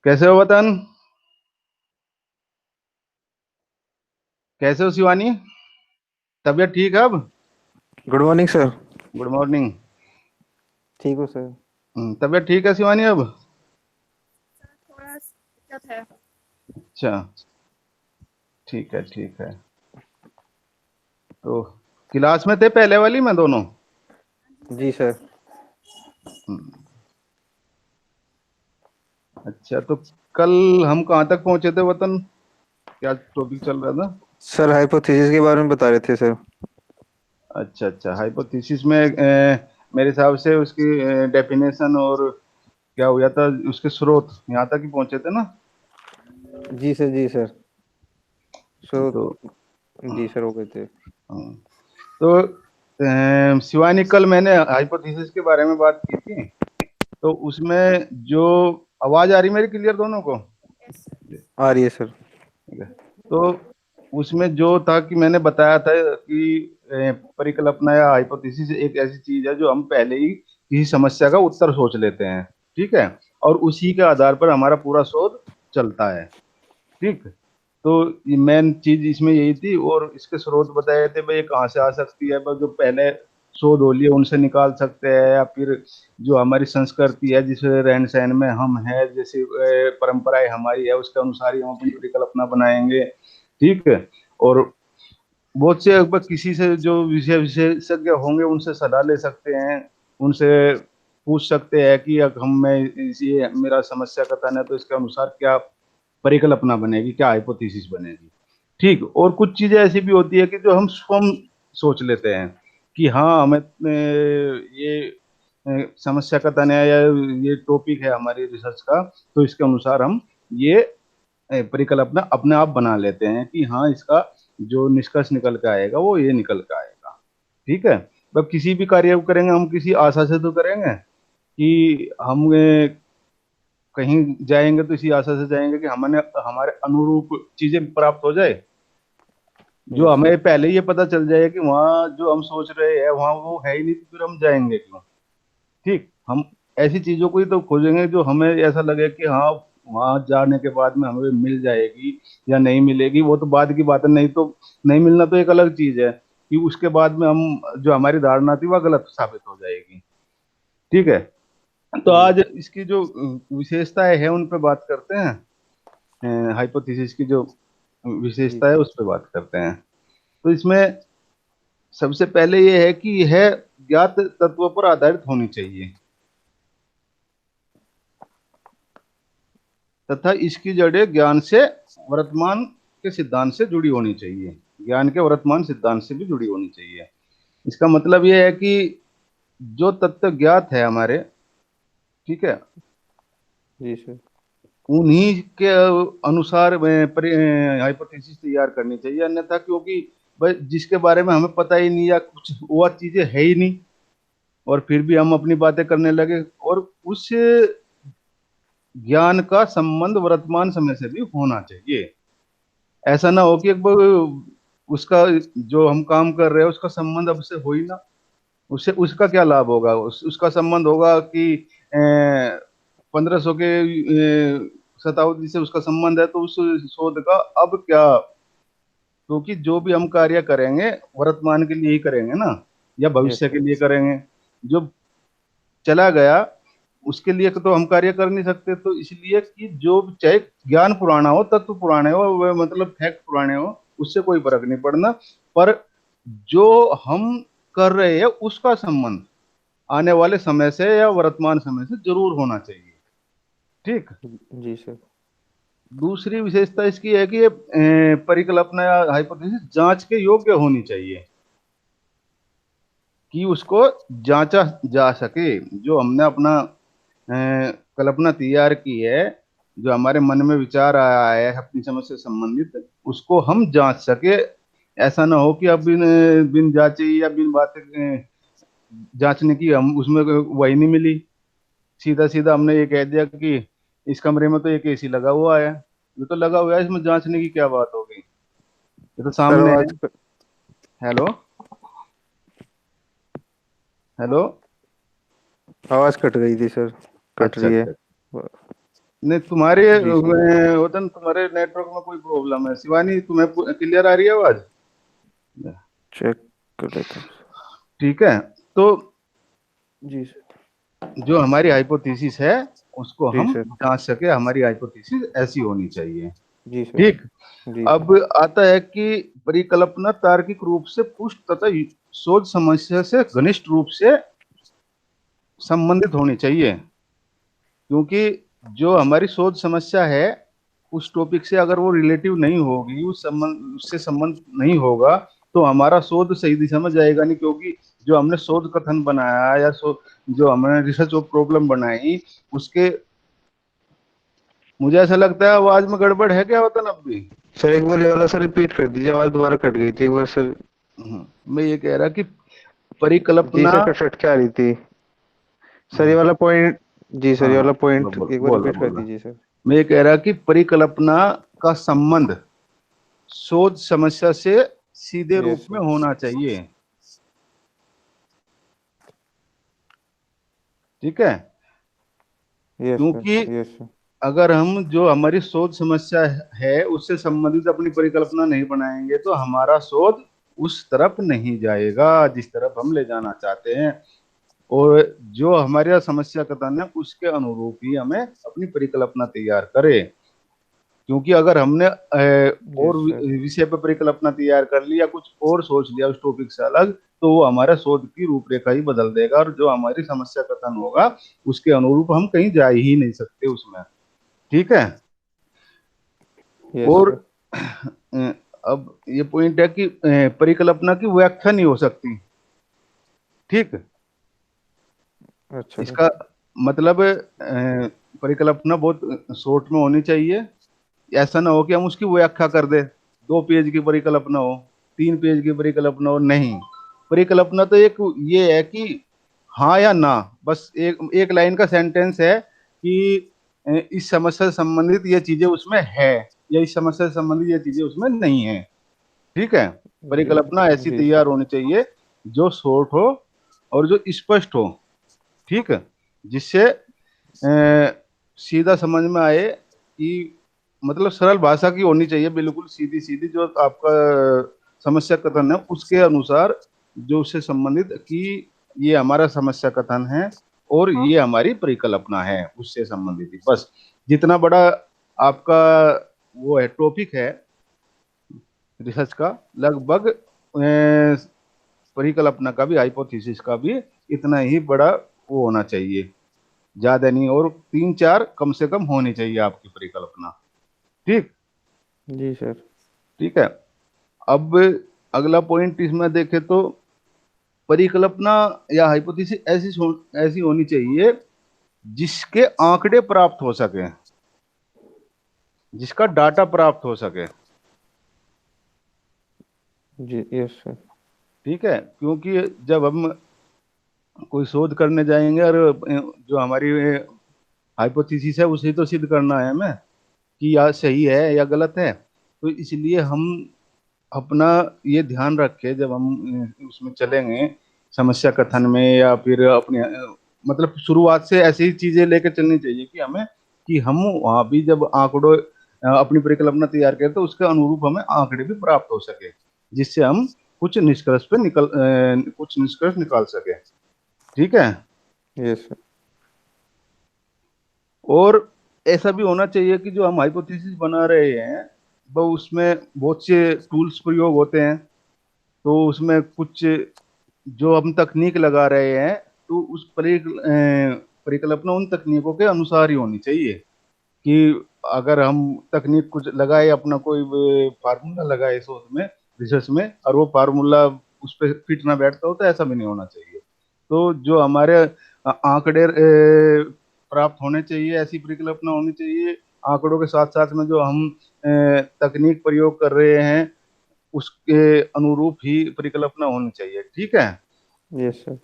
कैसे हो वतन? कैसे हो शिवानी? तबीयत ठीक है अब? Good morning sir. Good morning. ठीक हो सर। तबीयत ठीक है शिवानी अब? थोड़ा दिक्कत है। अच्छा, ठीक है ठीक है। तो क्लास में थे पहले वाली में दोनों? जी सर। हम्म, अच्छा, तो कल हम कहाँ तक पहुंचे थे वतन? क्या टॉपिक चल रहा था? सर हाइपोथेसिस के बारे में बता रहे थे सर। अच्छा अच्छा, हाइपोथेसिस में मेरे हिसाब से उसकी डेफिनेशन और क्या हुआ था, उसके स्रोत यहाँ तक ही पहुंचे थे ना? जी सर, जी सर। सो तो जी सर, हो गए थे। हाँ, तो शिवानी, कल मैंने हाइपोथेसिस के बारे में बात की थी। तो उसमें जो आवाज आ रही मेरी क्लियर दोनों को? यस। आ रही है सर। ठीक है। तो उसमें जो था कि मैंने बताया था कि परिकल्पना या हाइपोथेसिस एक ऐसी चीज है जो हम पहले ही किसी समस्या का उत्तर सोच लेते हैं। ठीक है। और उसी के आधार पर हमारा पूरा शोध चलता है। ठीक। तो ये मेन चीज इसमें यही थी, और इसके स्रोत बताए थे भाई, ये कहाँ से आ सकती है भाई, जो पहले शोध हो लिए उनसे निकाल सकते हैं, या फिर जो हमारी संस्कृति है, जिस रहन सहन में हम है, जैसे परंपराएं हमारी है, उसके अनुसार ही हम अपनी परिकल्पना बनाएंगे। ठीक है। और बहुत से अगर किसी से जो विषय विशेषज्ञ होंगे उनसे सलाह ले सकते हैं, उनसे पूछ सकते हैं कि अब हम मैं ये मेरा समस्या कथन है, तो इसके अनुसार क्या परिकल्पना बनेगी, क्या हाइपोथेसिस बनेगी। ठीक। और कुछ चीजें ऐसी भी होती है कि जो हम स्वयं सोच लेते हैं कि हाँ, हमें ये समस्या कथन है या ये टॉपिक है हमारी रिसर्च का, तो इसके अनुसार हम ये परिकल्पना अपने आप बना लेते हैं कि हाँ, इसका जो निष्कर्ष निकल के आएगा वो ये निकल के आएगा। ठीक है। अब किसी भी कार्य को करेंगे हम किसी आशा से तो करेंगे कि हम कहीं जाएंगे तो इसी आशा से जाएंगे कि हमें हमारे अनुरूप चीजें प्राप्त हो जाए, जो यस सर। हमें पहले ही ये पता चल जाए कि वहाँ जो हम सोच रहे हैं वहाँ वो है ही नहीं, तो फिर हम जाएंगे क्यों? ठीक। हम ऐसी चीजों को ही तो खोजेंगे जो हमें ऐसा लगे कि हाँ, वहां जाने के बाद में हमें मिल जाएगी या नहीं मिलेगी, वो तो बाद की बात है। नहीं तो नहीं मिलना तो एक अलग चीज है कि उसके बाद में हम जो हमारी धारणा थी वह गलत साबित हो जाएगी। ठीक है। तो जी आज इसकी जो विशेषताएं हैं उन पे बात करते हैं, हाइपोथेसिस की जो जी विशेषता है उस पे बात करते हैं। तो इसमें सबसे पहले ये है कि यह ज्ञात तत्वों पर आधारित होनी चाहिए, तथा इसकी जड़ें ज्ञान से वर्तमान के सिद्धांत से जुड़ी होनी चाहिए। ज्ञान के वर्तमान सिद्धांत से भी जुड़ी होनी चाहिए। इसका मतलब यह है कि जो तत्व ज्ञात है हमारे, ठीक है, जी सर। उन्हीं के अनुसार हाइपोथेसिस तैयार करनी चाहिए। अन्यथा, क्योंकि भाई जिसके बारे में हमें पता ही नहीं या कुछ वो चीजें है ही नहीं, और फिर भी हम अपनी बातें करने लगे, और उस ज्ञान का संबंध वर्तमान समय से भी होना चाहिए। ऐसा ना हो कि एक बार उसका जो हम काम कर रहे हैं उसका संबंध अब से हो ही ना, उससे उसका क्या लाभ होगा? उसका संबंध होगा कि 1500 के शताब्दी से उसका संबंध है, तो उस शोध का अब क्या? क्योंकि जो भी हम कार्य करेंगे वर्तमान के लिए ही करेंगे ना, या यस भविष्य के सर। लिए करेंगे? जो चला गया उसके लिए तो हम कार्य कर नहीं सकते। तो इसलिए कि जो चाहे ज्ञान पुराना हो, तत्व पुराने हो, वह मतलब फैक्ट पुराने हो, उससे कोई फर्क नहीं पड़ना। पर जो हम कर रहे हैं उसका संबंध आने वाले समय से या वर्तमान समय से जरूर होना चाहिए। ठीक। जी सर। दूसरी विशेषता इसकी है कि ये परिकल्पना या हाइपोथेसिस जांच के योग्य होनी चाहिए, कि उसको जांचा जा सके। जो हमने अपना कल्पना तैयार की है, जो हमारे मन में विचार आया है अपनी समझ से संबंधित, उसको हम जांच सके। ऐसा ना हो कि अब बिन बिन जांचे या बिन बातें जांचने की हम उसमें वही नहीं मिली, सीधा सीधा हमने ये कह दिया कि इस कमरे में तो एक एसी लगा हुआ है। ये तो लगा हुआ है, इसमें जांचने की क्या बात हो गई? ये तो सर सामने है। आवाज हेलो। हेलो। आवाज कट गई थी सर। कट अच्छा रही है। अच्छा। नहीं तुम्हारे जी सर। वतन तुम्हारे नेटवर्क में कोई प्रॉब्लम है शिवानी, तुम्हें क्लियर आ रही है आवाज? चेक कर लेता हूँ। ठीक है। तो जी सर। जो हमारी हाइपोथेसिस है उसको जी हम सर। जांच सके, हमारी हाइपोथेसिस ऐसी होनी चाहिए। जी सर। ठीक। जी अब सर। आता है कि परिकल्पना तार्किक रूप से पुष्ट तथा शोध समस्या से घनिष्ठ रूप से संबंधित होनी चाहिए। क्योंकि जो हमारी शोध समस्या है उस टॉपिक से अगर वो रिलेटिव नहीं होगी, उस संबंध उससे संबंध नहीं होगा, तो हमारा शोध सही दिशा में जाएगा नहीं। क्योंकि जो हमने शोध कथन बनाया या जो हमने रिसर्च ऑफ प्रॉब्लम बनाई उसके, मुझे ऐसा लगता है आवाज में गड़बड़ है क्या वतन अब भी? सर एक बार ये वाला सर रिपीट कर दीजिए, आवाज दोबारा कट गई थी एक बार सर। मैं ये कह रहा कि जी परिकल्पना, सर, कट कट के आ रही थी सर ये वाला पॉइंट। जी सर, हाँ ये हाँ, वाला बोलो पॉइंट बोलो एक बार बोलो रिपीट कर बोलो। दीजिए सर। मैं ये कह रहा कि परिकल्पना का संबंध शोध समस्या से सीधे यस रूप में सर। होना चाहिए। ठीक है। Yes sir. क्योंकि यस सर। अगर हम जो हमारी शोध समस्या है उससे संबंधित अपनी परिकल्पना नहीं बनाएंगे तो हमारा शोध उस तरफ नहीं जाएगा जिस तरफ हम ले जाना चाहते हैं। और जो हमारी समस्या कथन है उसके अनुरूप ही हमें अपनी परिकल्पना तैयार करें। क्योंकि अगर हमने और यस सर। विषय पर परिकल्पना तैयार कर ली या कुछ और सोच लिया उस टॉपिक से अलग, तो वो हमारे शोध की रूपरेखा ही बदल देगा और जो हमारी समस्या कथन होगा उसके अनुरूप हम कहीं जा ही नहीं सकते उसमें। ठीक है। यस और सर। अब ये पॉइंट है कि परिकल्पना की व्याख्या नहीं हो सकती। ठीक। अच्छा सर। इसका मतलब परिकल्पना बहुत शॉर्ट में होनी चाहिए। ऐसा ना हो कि हम उसकी व्याख्या कर दे, 2 पेज की परिकल्पना हो, 3 पेज की परिकल्पना हो, नहीं। परिकल्पना तो एक ये है कि हाँ या ना, बस एक एक लाइन का सेंटेंस है कि इस समस्या से संबंधित ये चीजें उसमें है या इस समस्या से संबंधित ये चीजें उसमें नहीं है। ठीक है। जी परिकल्पना ऐसी जी तैयार सर। होनी चाहिए जो शॉर्ट हो और जो स्पष्ट हो। ठीक है। जिससे सीधा समझ में आए कि मतलब सरल भाषा की होनी चाहिए, बिल्कुल सीधी सीधी, जो आपका समस्या कथन है उसके अनुसार, जो उससे संबंधित कि ये हमारा समस्या कथन है और ये हमारी परिकल्पना है उससे संबंधित ही बस। जितना बड़ा आपका वो है टॉपिक है रिसर्च का, लगभग परिकल्पना का भी, हाइपोथेसिस का भी इतना ही बड़ा वो होना चाहिए, ज्यादा नहीं, और 3 4 कम से कम होनी चाहिए आपकी परिकल्पना। ठीक। जी सर। ठीक है। अब अगला पॉइंट इसमें देखे तो परिकल्पना या हाइपोथेसिस ऐसी होनी चाहिए जिसके आंकड़े प्राप्त हो सके, जिसका डाटा प्राप्त हो सके। जी यस सर। ठीक है। क्योंकि जब हम कोई शोध करने जाएंगे और जो हमारी हाइपोथेसिस है उसे तो सिद्ध करना है हमें कि या सही है या गलत है। तो इसलिए हम अपना ये ध्यान रखें जब हम उसमें चलेंगे समस्या कथन में, या फिर अपने मतलब शुरुआत से ऐसी चीजें लेकर चलनी चाहिए कि हमें, कि हम वहां भी जब आंकड़ों अपनी परिकल्पना तैयार करें तो उसके अनुरूप हमें आंकड़े भी प्राप्त हो सके, जिससे हम कुछ निष्कर्ष निकाल सके। ठीक है। Yes sir. और ऐसा भी होना चाहिए कि जो हम हाइपोथेसिस बना रहे हैं वो उसमें बहुत से टूल्स प्रयोग होते हैं, तो उसमें कुछ जो हम तकनीक लगा रहे हैं तो उस परिकल्पना उन तकनीकों के अनुसार ही होनी चाहिए। कि अगर हम तकनीक कुछ लगाए, अपना कोई फार्मूला लगाए शोध में, रिसर्च में, और वो फार्मूला उस पर फिट ना बैठता हो तो ऐसा भी नहीं होना चाहिए। तो जो हमारे आंकड़े प्राप्त होने चाहिए, ऐसी परिकल्पना होनी चाहिए। आंकड़ों के साथ साथ में जो हम तकनीक प्रयोग कर रहे हैं उसके अनुरूप ही परिकल्पना होनी चाहिए। ठीक है। Yes sir.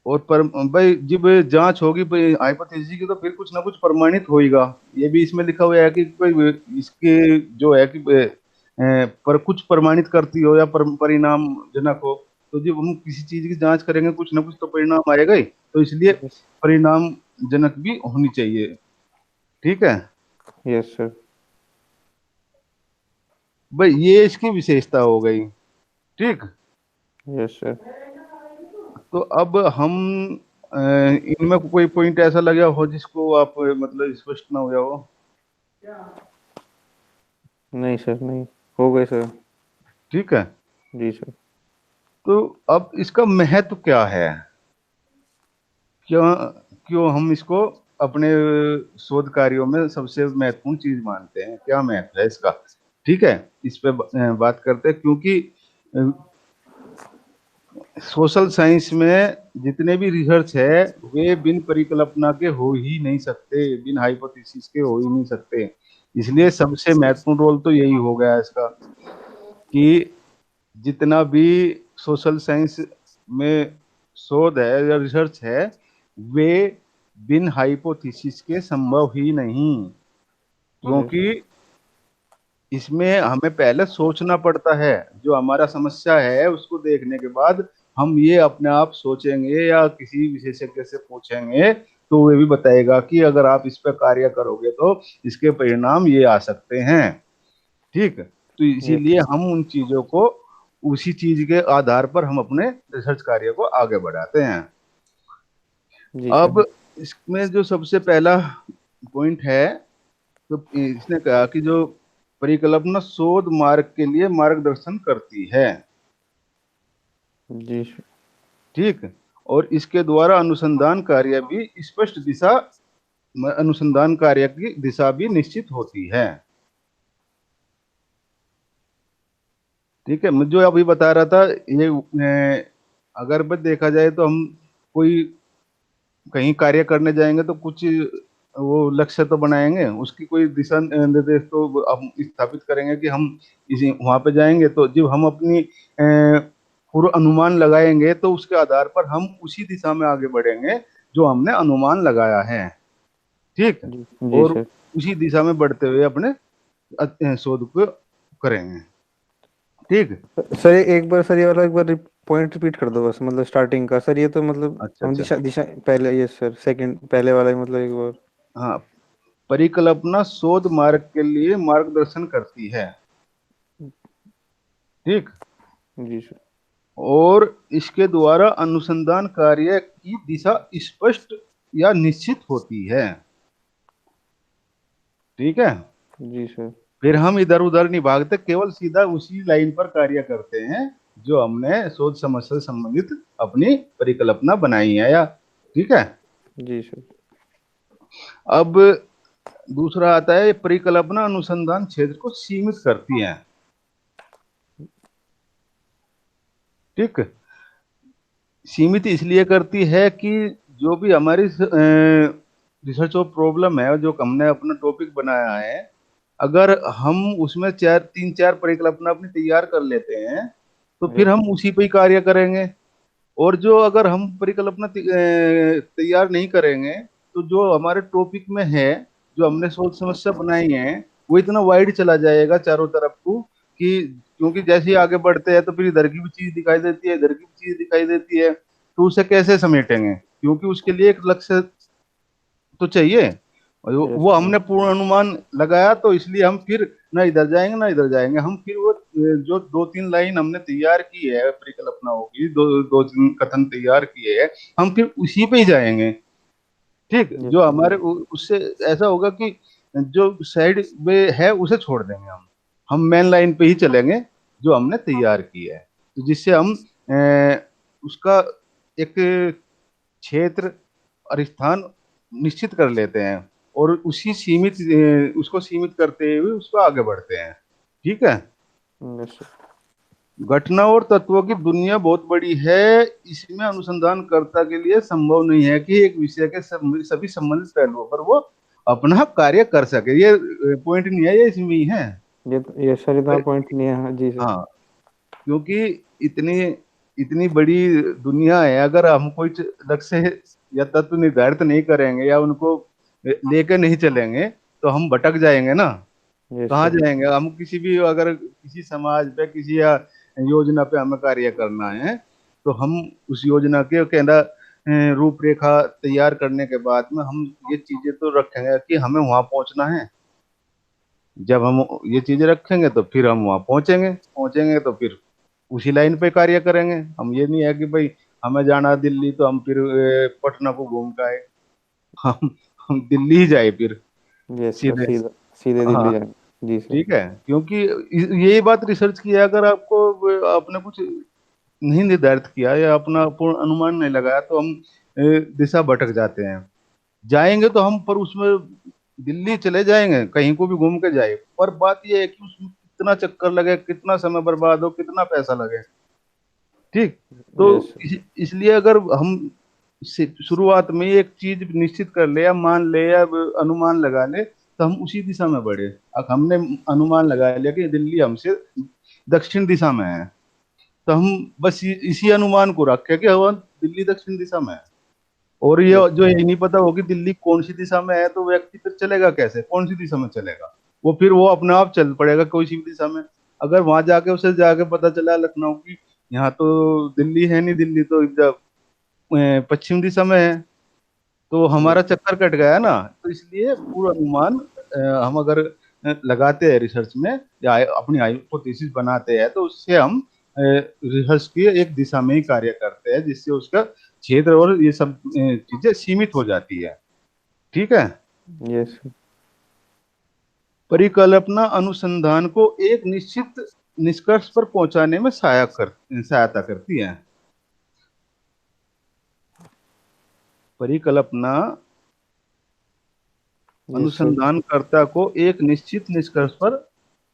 और पर भाई जब जांच होगी हाइपोथेसिस की तो फिर कुछ ना कुछ प्रमाणित होएगा। ये भी इसमें लिखा हुआ है कि कोई इसके जो है कि पर कुछ प्रमाणित करती हो या परिणाम जनक हो। तो जब हम किसी चीज की जांच करेंगे कुछ ना कुछ तो परिणाम आएगा ही, तो इसलिए यस। परिणाम जनक भी होनी चाहिए। ठीक है यस सर। भाई, ये इसकी विशेषता हो गई। ठीक। Yes sir. तो अब हम इनमें कोई पॉइंट ऐसा लगा हो जिसको आप मतलब स्पष्ट ना हुआ हो? नहीं सर, नहीं, हो गए सर। ठीक है। जी सर। तो अब इसका महत्व क्या है? क्यों क्यों हम इसको अपने शोध कार्यों में सबसे महत्वपूर्ण चीज मानते हैं? क्या महत्व है इसका? ठीक है, इस पे बात करते हैं। क्योंकि सोशल साइंस में जितने भी रिसर्च है वे बिन परिकल्पना के हो ही नहीं सकते, बिन हाइपोथेसिस के हो ही नहीं सकते। इसलिए सबसे महत्वपूर्ण रोल तो यही हो गया इसका कि जितना भी सोशल साइंस में शोध है या रिसर्च है वे बिन हाइपोथेसिस के संभव ही नहीं। यस। क्योंकि इसमें हमें पहले सोचना पड़ता है। जो हमारा समस्या है उसको देखने के बाद हम ये अपने आप सोचेंगे या किसी विशेषज्ञ से पूछेंगे तो वे भी बताएगा कि अगर आप इस पर कार्य करोगे तो इसके परिणाम ये आ सकते हैं। ठीक। तो यस। इसीलिए हम उन चीजों को उसी चीज के आधार पर हम अपने रिसर्च कार्य को आगे बढ़ाते हैं। जी सर। अब इसमें जो सबसे पहला पॉइंट है, तो इसने कहा कि जो परिकल्पना शोध मार्ग के लिए मार्गदर्शन करती है। जी सर। ठीक। और इसके द्वारा अनुसंधान कार्य भी स्पष्ट दिशा, अनुसंधान कार्य की दिशा भी निश्चित होती है। ठीक है, मैं जो अभी बता रहा था ये अगर बस देखा जाए तो हम कोई कहीं कार्य करने जाएंगे तो कुछ वो लक्ष्य तो बनाएंगे, उसकी कोई दिशा निर्देश तो हम स्थापित करेंगे कि हम इसी वहां पे जाएंगे। तो जब हम अपनी पूर्व अनुमान लगाएंगे तो उसके आधार पर हम उसी दिशा में आगे बढ़ेंगे जो हमने अनुमान लगाया है। ठीक। जी जी और सर। उसी दिशा में बढ़ते हुए अपने शोध को करेंगे। ठीक। सर एक बार सर, ये वाला एक बार पॉइंट रिपीट कर दो बस, मतलब स्टार्टिंग का सर। ये तो मतलब अच्छा हम अच्छा। दिशा दिशा पहले, ये सर सेकंड पहले वाला ही, मतलब एक बार। हाँ, परिकल्पना शोध मार्ग के लिए मार्गदर्शन करती है। ठीक। जी सर। और इसके द्वारा अनुसंधान कार्य की दिशा स्पष्ट या निश्चित होती है। ठीक है। जी सर। फिर हम इधर उधर नहीं भागते, केवल सीधा उसी लाइन पर कार्य करते हैं जो हमने शोध समस्या से संबंधित अपनी परिकल्पना बनाई है या। ठीक है। जी सर। अब दूसरा आता है, परिकल्पना अनुसंधान क्षेत्र को सीमित करती है। ठीक। सीमित इसलिए करती है कि जो भी हमारी रिसर्च और प्रॉब्लम है, जो हमने अपना टॉपिक बनाया है, अगर हम उसमें चार तीन चार परिकल्पना अपनी तैयार कर लेते हैं तो फिर यस। हम उसी पे ही कार्य करेंगे। और जो अगर हम परिकल्पना तैयार नहीं करेंगे तो जो हमारे टॉपिक में है, जो हमने सोच समस्या बनाई है, वो इतना वाइड चला जाएगा चारों तरफ को कि क्योंकि जैसे ही आगे बढ़ते हैं तो फिर इधर की भी चीज दिखाई देती है, इधर की भी चीज दिखाई देती है। तो उसे कैसे समेटेंगे? क्योंकि उसके लिए एक लक्ष्य तो चाहिए। और यस वो सर। हमने पूर्ण अनुमान लगाया तो इसलिए हम फिर ना इधर जाएंगे ना इधर जाएंगे। हम फिर वो जो दो तीन लाइन हमने तैयार की है परिकल्पनाओं की, दो दो तीन कथन तैयार किए हैं, हम फिर उसी पे ही जाएंगे। ठीक। यस जो सर। हमारे उससे ऐसा होगा कि जो साइड वे है उसे छोड़ देंगे हम मेन लाइन पे ही चलेंगे जो हमने तैयार की है। तो जिससे हम उसका एक क्षेत्र और स्थान निश्चित कर लेते हैं और उसी सीमित उसको सीमित करते हुए उसको आगे बढ़ते हैं। ठीक है। Yes sir. घटना और तत्वों की दुनिया बहुत बड़ी है, इसमें अनुसंधानकर्ता के लिए संभव नहीं है कि एक विषय के सभी संबंधित पहलुओं पर वो अपना कार्य कर सके। ये पॉइंट नहीं है, ये इसमें ही है। ये सर इतना पॉइंट नहीं है। हाँ, जी सर। हाँ, क्योंकि इतनी इतनी बड़ी दुनिया है, अगर हम कोई लक्ष्य या तत्व निर्धारित नहीं करेंगे या उनको लेकर नहीं चलेंगे तो हम भटक जाएंगे ना। यस कहाँ सर। जाएंगे हम? किसी भी अगर किसी समाज पे किसी या योजना पे हमें कार्य करना है तो हम उस योजना के कहना रूपरेखा तैयार करने के बाद में हम ये चीजें तो रखेंगे कि हमें वहां पहुंचना है। जब हम ये चीजें रखेंगे तो फिर हम वहां पहुंचेंगे, पहुंचेंगे तो फिर उसी लाइन पे कार्य करेंगे। हम ये नहीं है कि भाई हमें जाना है दिल्ली तो हम फिर पटना को घूम के आए। हम दिल्ली ही जाए फिर यस सर, सीधे। सीधा सीधे दिल्ली हाँ जाएंगे जी सर। ठीक है, क्योंकि यही बात रिसर्च किया, अगर आपको आपने कुछ नहीं निर्धारित किया या अपना पूर्ण अनुमान नहीं लगाया तो हम दिशा भटक जाते हैं। जाएंगे तो हम पर उसमें दिल्ली चले जाएंगे, कहीं को भी घूम के जाए, पर बात यह है कि उसमें कितना चक्कर लगे, कितना समय बर्बाद हो, कितना पैसा लगे। ठीक। तो यस इसलिए अगर हम शुरुआत में ही एक चीज निश्चित कर ले या मान ले या अनुमान लगा ले तो हम उसी दिशा में बढ़े। अब हमने अनुमान लगा लिया कि दिल्ली हमसे दक्षिण दिशा में है, तो हम बस इसी अनुमान को रख के कि हम दिल्ली दक्षिण दिशा में है। और ये यस जो ये नहीं पता होगी दिल्ली कौन सी दिशा में है, तो व्यक्ति फिर चलेगा कैसे, कौन सी दिशा में चलेगा? वो फिर वो अपने आप चल पड़ेगा कोई सी भी दिशा में। अगर वहां जाके उसे जाके पता चला लखनऊ की यहाँ तो दिल्ली है नहीं, दिल्ली तो इधर पश्चिम दिशा में है, तो हमारा चक्कर कट गया ना। तो इसलिए पूरा अनुमान हम अगर लगाते हैं रिसर्च में या अपनी हाइपोथेसिस बनाते हैं तो उससे हम रिसर्च की एक दिशा में ही कार्य करते हैं, जिससे उसका क्षेत्र और ये सब चीजें सीमित हो जाती है। ठीक है। यस परिकल्पना अनुसंधान को एक निश्चित निष्कर्ष पर पहुंचाने में सहायता करती है। परिकल्पना यस सर। अनुसंधानकर्ता को एक निश्चित निष्कर्ष पर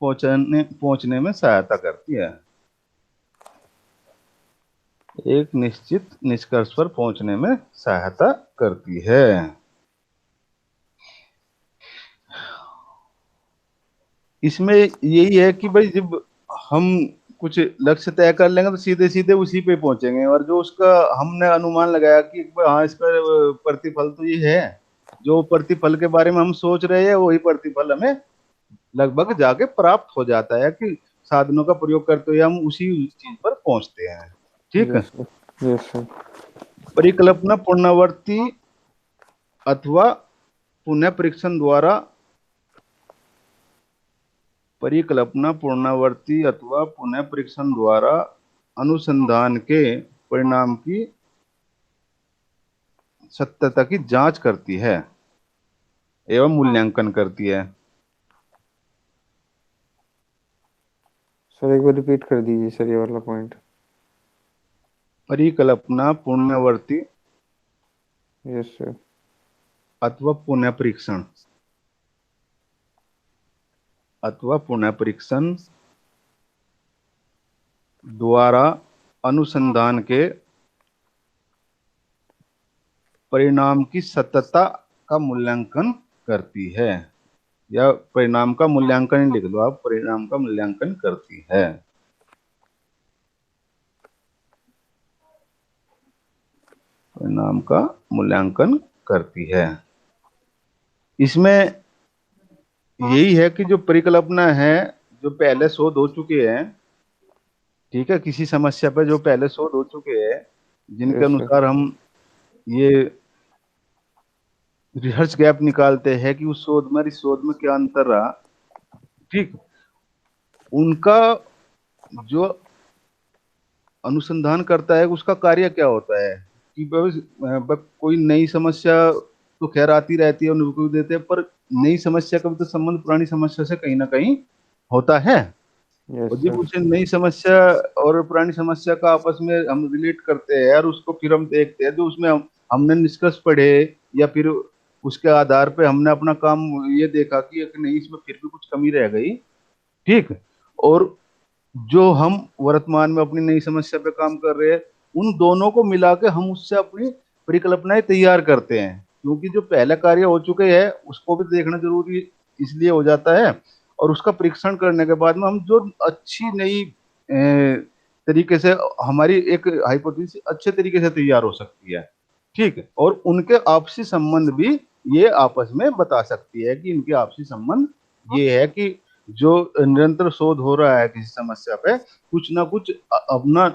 पहुंचने में सहायता करती है। एक निश्चित निष्कर्ष पर पहुंचने में सहायता करती है। इसमें यही है कि भाई जब हम कुछ लक्ष्य तय कर लेंगे तो सीधे सीधे उसी पे पहुंचेंगे, और जो उसका हमने अनुमान लगाया कि हाँ इसका प्रतिफल तो ये है, जो प्रतिफल के बारे में हम सोच रहे हैं वही प्रतिफल हमें लगभग जाके प्राप्त हो जाता है कि साधनों का प्रयोग करते हुए हम उसी चीज पर पहुंचते हैं। ठीक है। Yes sir. Yes sir. परिकल्पना पुनरावृत्ति अथवा पुनः परीक्षण द्वारा परिकल्पना पुनरावृत्ति अथवा पुनः परीक्षण द्वारा अनुसंधान के परिणाम की सत्यता की जांच करती है एवं मूल्यांकन करती है। सर एक बार रिपीट कर दीजिए सर ये वाला पॉइंट। परिकल्पना पुनरावृत्ति यस सर। अथवा पुनः परीक्षण द्वारा अनुसंधान के परिणाम की सत्यता का मूल्यांकन करती है, या परिणाम का मूल्यांकन ही लिख दो आप, परिणाम का मूल्यांकन करती है। परिणाम का मूल्यांकन करती है। इसमें यही है कि जो परिकल्पना है, जो पहले शोध हो चुके हैं, ठीक है, किसी समस्या पर जो पहले शोध हो चुके हैं, जिनके यस सर। अनुसार हम ये रिसर्च गैप निकालते हैं कि उस शोध में इस शोध में क्या अंतर रहा। ठीक। उनका जो अनुसंधान करता है उसका कार्य क्या होता है कि कोई नई समस्या तो खैर आती रहती है, उनको देते हैं, पर नई समस्या का भी तो संबंध पुरानी समस्या से कहीं ना कहीं होता है। यस और जब सर। उसे नई समस्या और पुरानी समस्या का आपस में हम रिलेट करते हैं और उसको फिर हम देखते हैं, जो उसमें हमने निष्कर्ष पढ़े या फिर उसके आधार पे हमने अपना काम ये देखा कि नहीं इसमें फिर भी कुछ कमी रह गई। ठीक। और जो हम वर्तमान में अपनी नई समस्या पे काम कर रहे हैं, उन दोनों को मिला के हम उससे अपनी परिकल्पनाएं तैयार करते हैं, क्योंकि जो पहला कार्य हो चुके हैं उसको भी देखना जरूरी इसलिए हो जाता है। और उसका परीक्षण करने के बाद में हम जो अच्छी नई तरीके से हमारी एक हाइपोथेसिस अच्छे तरीके से तैयार हो सकती है। ठीक है। और उनके आपसी संबंध भी ये आपस में बता सकती है कि इनके आपसी संबंध ये है कि जो निरंतर शोध हो रहा है किसी समस्या पे, कुछ ना कुछ अपना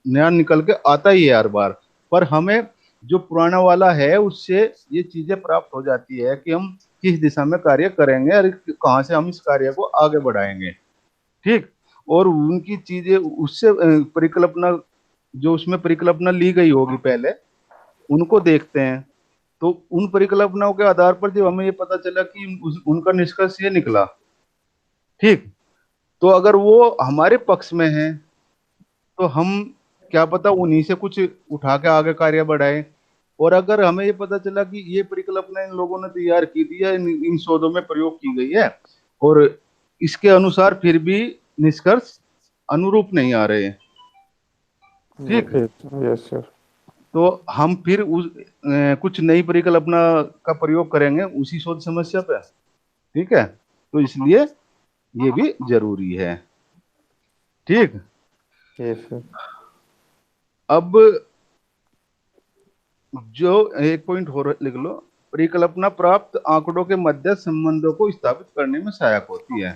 नया निकल के आता ही है हर बार। पर हमें जो पुराना वाला है उससे ये चीजें प्राप्त हो जाती है कि हम किस दिशा में कार्य करेंगे और कहाँ से हम इस कार्य को आगे बढ़ाएंगे। ठीक। और उनकी चीजें उससे परिकल्पना, जो उसमें परिकल्पना ली गई होगी पहले, उनको देखते हैं। तो उन परिकल्पनाओं के आधार पर जब हमें ये पता चला कि उनका निष्कर्ष ये निकला, ठीक, तो अगर वो हमारे पक्ष में है तो हम क्या पता उन्हीं से कुछ उठा के आगे कार्य बढ़ाए। और अगर हमें ये पता चला कि ये परिकल्पना इन लोगों ने तैयार की थी या इन शोधों में प्रयोग की गई है और इसके अनुसार फिर भी निष्कर्ष अनुरूप नहीं आ रहे, ठीक, यस सर। तो हम फिर कुछ नई परिकल्पना का प्रयोग करेंगे उसी शोध समस्या पे। ठीक है, तो इसलिए ये भी जरूरी है। ठीक। Yes sir. अब जो एक पॉइंट हो लिख लो, परिकल्पना प्राप्त आंकड़ों के मध्य संबंधों को स्थापित करने में सहायक होती है।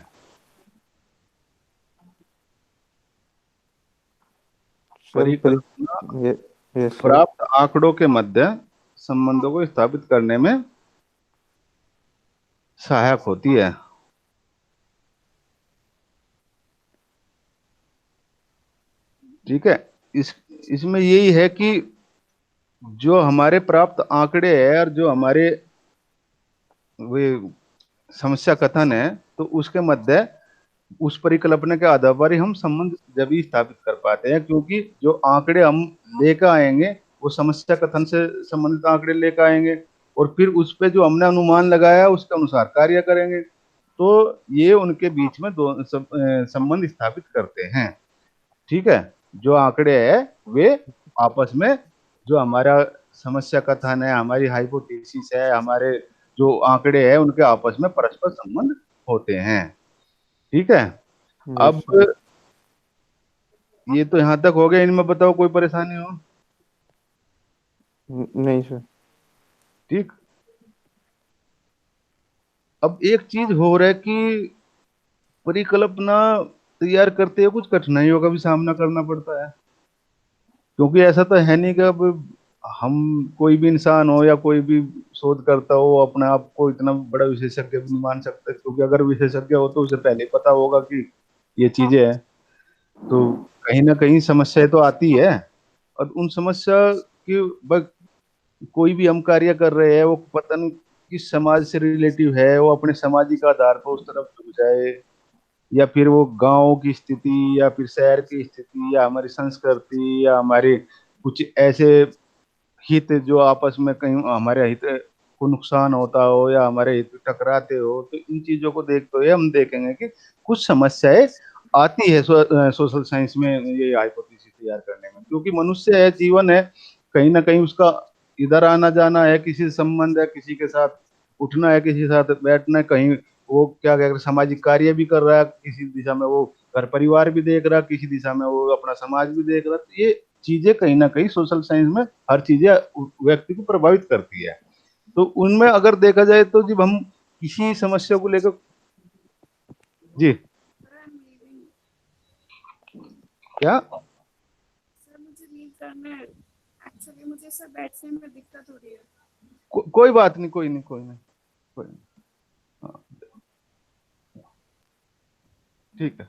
सर परिकल्पना यस सर। प्राप्त आंकड़ों के मध्य संबंधों को स्थापित करने में सहायक होती है। ठीक है। इस इसमें यही है कि जो हमारे प्राप्त आंकड़े हैं और जो हमारे वे समस्या कथन है, तो उसके मध्य उस परिकल्पना के आधार पर ही हम संबंध जब ही स्थापित कर पाते हैं, क्योंकि जो आंकड़े हम लेकर आएंगे वो समस्या कथन से संबंधित आंकड़े लेकर आएंगे और फिर उस पे जो हमने अनुमान लगाया उसके अनुसार कार्य करेंगे। तो ये उनके बीच में संबंध स्थापित करते हैं। ठीक है। जो आंकड़े है वे आपस में, जो हमारा समस्या कथन है, हमारी हाइपोथेसिस है, हमारे जो आंकड़े हैं उनके आपस में परस्पर संबंध होते हैं। ठीक है। यस अब सर। ये तो यहां तक हो गया, इनमें बताओ कोई परेशानी हो? नहीं सर। ठीक। अब एक चीज हो रहा है कि परिकल्पना तैयार करते हुए कुछ कठिनाइयों का भी सामना करना पड़ता है, क्योंकि ऐसा तो है नहीं कि अब हम, कोई भी इंसान हो या कोई भी शोध करता हो अपने आप को इतना बड़ा विशेषज्ञ भी नहीं मान सकता, क्योंकि अगर विशेषज्ञ हो तो उसे पहले ही पता होगा कि ये चीजें हैं। तो कहीं ना कहीं समस्याएं तो आती है, और उन समस्या की कोई भी हम कार्य कर रहे हैं वो पता नहीं किस समाज से रिलेटिव है, वो अपने सामाजिक आधार पर उस तरफ झुक जाए, या फिर वो गांव की स्थिति या फिर शहर की स्थिति या हमारी संस्कृति या हमारे कुछ ऐसे हित जो आपस में कहीं हमारे हित को नुकसान होता हो या हमारे हित टकराते हो, तो इन चीजों को देखते हुए हम देखेंगे कि कुछ समस्याएं आती है सोशल साइंस में ये हाइपोथेसिस तैयार करने में, क्योंकि मनुष्य है, जीवन है, कहीं ना कहीं उसका इधर आना जाना है, किसी से संबंध है, किसी के साथ उठना है, किसी के साथ बैठना है, कहीं वो क्या कहते हैं सामाजिक कार्य भी कर रहा है, किसी दिशा में वो घर परिवार भी देख रहा है, किसी दिशा में वो अपना समाज भी देख रहा है। तो ये चीजें कहीं ना कहीं सोशल साइंस में हर चीजें व्यक्ति को प्रभावित करती है। तो उनमें अगर देखा जाए तो जब हम किसी समस्या को लेकर, जी, I'm leaving. क्या? सर मुझे लीव करना है। एक्चुअली मुझे सर बैठने में दिक्कत हो रही है। कोई बात नहीं, कोई नहीं, कोई नहीं, कोई नहीं। हाँ, ठीक है।